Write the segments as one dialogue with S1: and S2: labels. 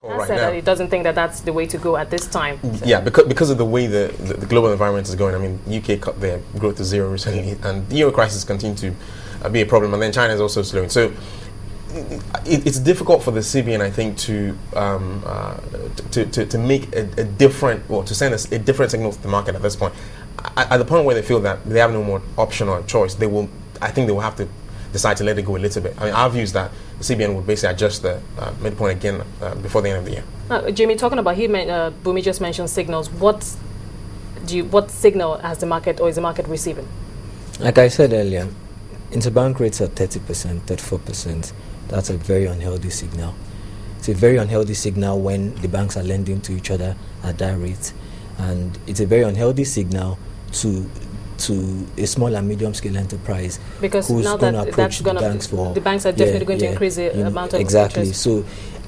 S1: Right said
S2: now.
S1: That he doesn't think that that's the way to go at this time.
S2: So. Yeah, because of the way the global environment is going. I mean, UK cut their growth to zero recently, and the euro crisis continues to be a problem, and then China is also slowing. So it's difficult for the CBN, I think, to make a different, or to send a different signal to the market at this point. At the point where they feel that they have no more option or choice, I think they will have to decide to let it go a little bit. I mean, our view is that the CBN would basically adjust the midpoint again before the end of the year.
S1: Jimmy, talking about, Bumi just mentioned signals. What signal has the market, or is the market receiving?
S3: Like I said earlier, interbank rates are 30%, 34%. That's a very unhealthy signal. It's a very unhealthy signal when the banks are lending to each other at that rate, and it's a very unhealthy signal to a small and medium scale enterprise,
S1: because
S3: who's
S1: now
S3: going to approach the banks for
S1: the banks are definitely going to increase the amount of
S3: exactly
S1: interest.
S3: So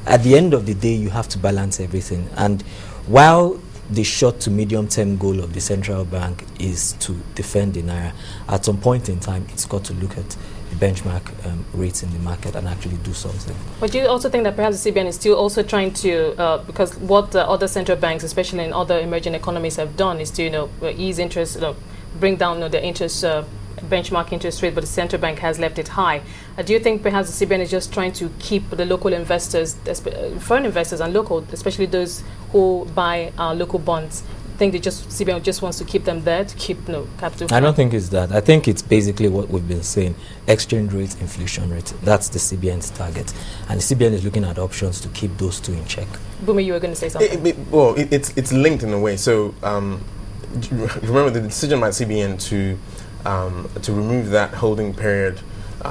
S3: at the end of the day, you have to balance everything, and while the short to medium term goal of the central bank is to defend the naira, at some point in time it's got to look at the benchmark rates in the market and actually do something. But
S1: do you also think that perhaps the CBN is still also trying to, because what other central banks, especially in other emerging economies, have done is to ease interest, bring down the interest benchmark interest rate, but the central bank has left it high. Do you think perhaps the CBN is just trying to keep the local investors, foreign investors and local, especially those who buy local bonds, think CBN just wants to keep them there to keep capital?
S3: I don't think it's that. I think it's basically what we've been saying: exchange rate, inflation rate. That's the CBN's target, and the CBN is looking at options to keep those two in check.
S1: Bumi, you were going to say something.
S2: It's linked in a way. So remember the decision by the CBN to remove that holding period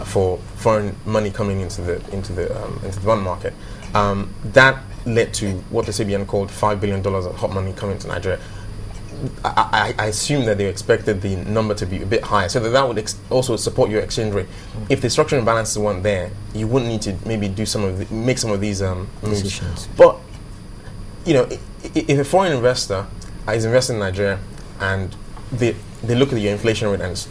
S2: for foreign money coming into the bond market. That led to what the CBN called $5 billion of hot money coming to Nigeria. I assume that they expected the number to be a bit higher, so that would also support your exchange rate. If the structural imbalances weren't there, you wouldn't need to maybe make some of these moves.
S3: Decisions.
S2: But if a foreign investor is investing in Nigeria and they look at your inflation rate and it's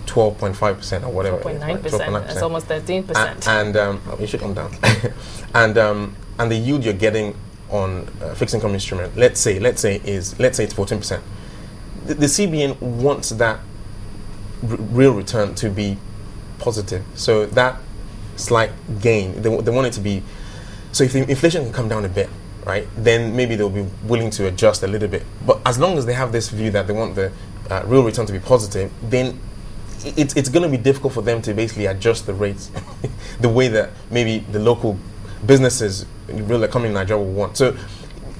S2: 12.5% or whatever,
S1: 12.9%. It's almost 13%.
S2: And it should come down. and the yield you're getting on fixed income instrument, let's say it's 14%. The CBN wants that real return to be positive. So that slight gain, they want it to be. So if the inflation can come down a bit, right, then maybe they'll be willing to adjust a little bit. But as long as they have this view that they want the real return to be positive, then it's going to be difficult for them to basically adjust the rates the way that maybe the local businesses, real economy in Nigeria will want. So,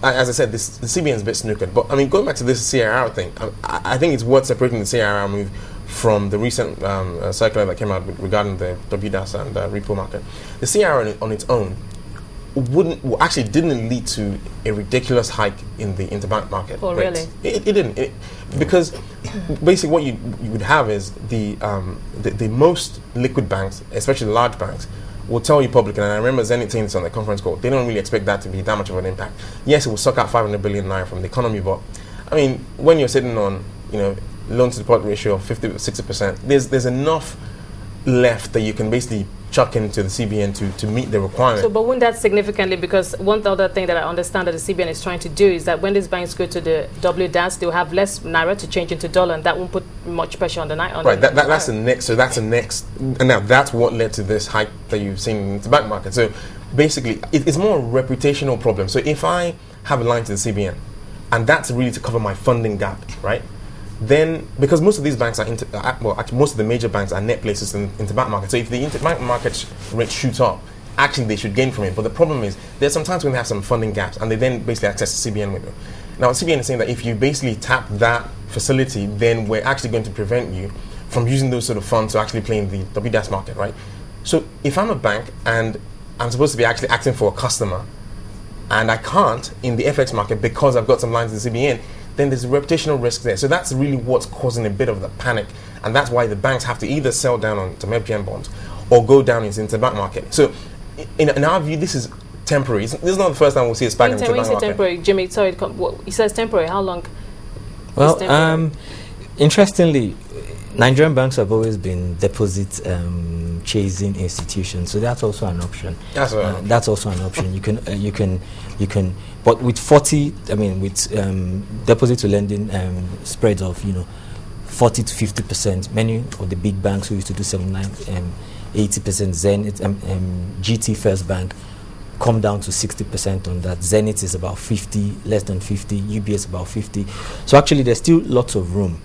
S2: as I said, the CBN is a bit snookered. But I mean, going back to this CRR thing, I think it's worth separating the CRR move from the recent circular that came out regarding the WDAS and repo market. The CRR on its own actually didn't lead to a ridiculous hike in the interbank market.
S1: Oh, really?
S2: It didn't. Because basically what you would have is the most liquid banks, especially the large banks, will tell you publicly, and I remember Zenith saying this on the conference call, they don't really expect that to be that much of an impact. Yes, it will suck out 500 billion naira from the economy, but I mean, when you're sitting on loan to deposit ratio of 50-60%, there's enough left that you can basically chuck into the CBN to meet the requirement.
S1: So, but wouldn't that significantly, because one other thing that I understand that the CBN is trying to do is that when these banks go to the WDAS, they'll have less naira to change into dollar, and that won't put much pressure on the naira.
S2: Right, that's the next. So that's the next, and now that's what led to this hike that you've seen in the bank market. So basically, it's more a reputational problem. So if I have a line to the CBN, and that's really to cover my funding gap, right? Then, because most of these banks are most of the major banks are net places in interbank market. So if the interbank market rate shoots up, actually they should gain from it. But the problem is there's some times when they have some funding gaps, and they then basically access the CBN window. Now, CBN is saying that if you basically tap that facility, then we're actually going to prevent you from using those sort of funds to actually play in the WDAS market, right? So if I'm a bank and I'm supposed to be actually acting for a customer, and I can't in the FX market because I've got some lines in the CBN, then there's a reputational risk there. So that's really what's causing a bit of the panic, and that's why the banks have to either sell down on some MPN bonds or go down into the interbank market. So in our view, this is temporary. This is not the first time we'll see a spike in the interbank market. When you say temporary,
S1: Jimmy, sorry, he says temporary. How long?
S3: Well, interestingly, Nigerian banks have always been deposit chasing institutions, so that's also an option.
S2: That's also an option.
S3: You can you can. But with 40, I mean, with deposit to lending spreads of 40 to 50%, many of the big banks who used to do 79, 80%, Zenith, GT First Bank, come down to 60% on that. Zenith is about 50, less than 50, UBS about 50. So actually there's still lots of room.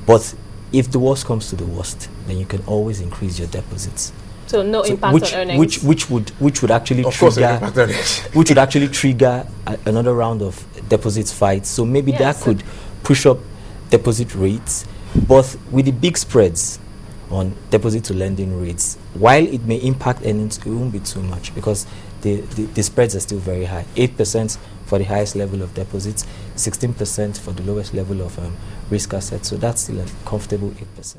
S3: But if the worst comes to the worst, then you can always increase your deposits.
S1: So no impact on earnings.
S3: Which would actually
S2: of course
S3: trigger
S2: which
S3: would actually trigger another round of deposits fights. So maybe that could push up deposit rates. But with the big spreads on deposit to lending rates, while it may impact earnings, it won't be too much because the spreads are still very high. 8% for the highest level of deposits, 16% for the lowest level of risk assets. So that's still a comfortable 8%.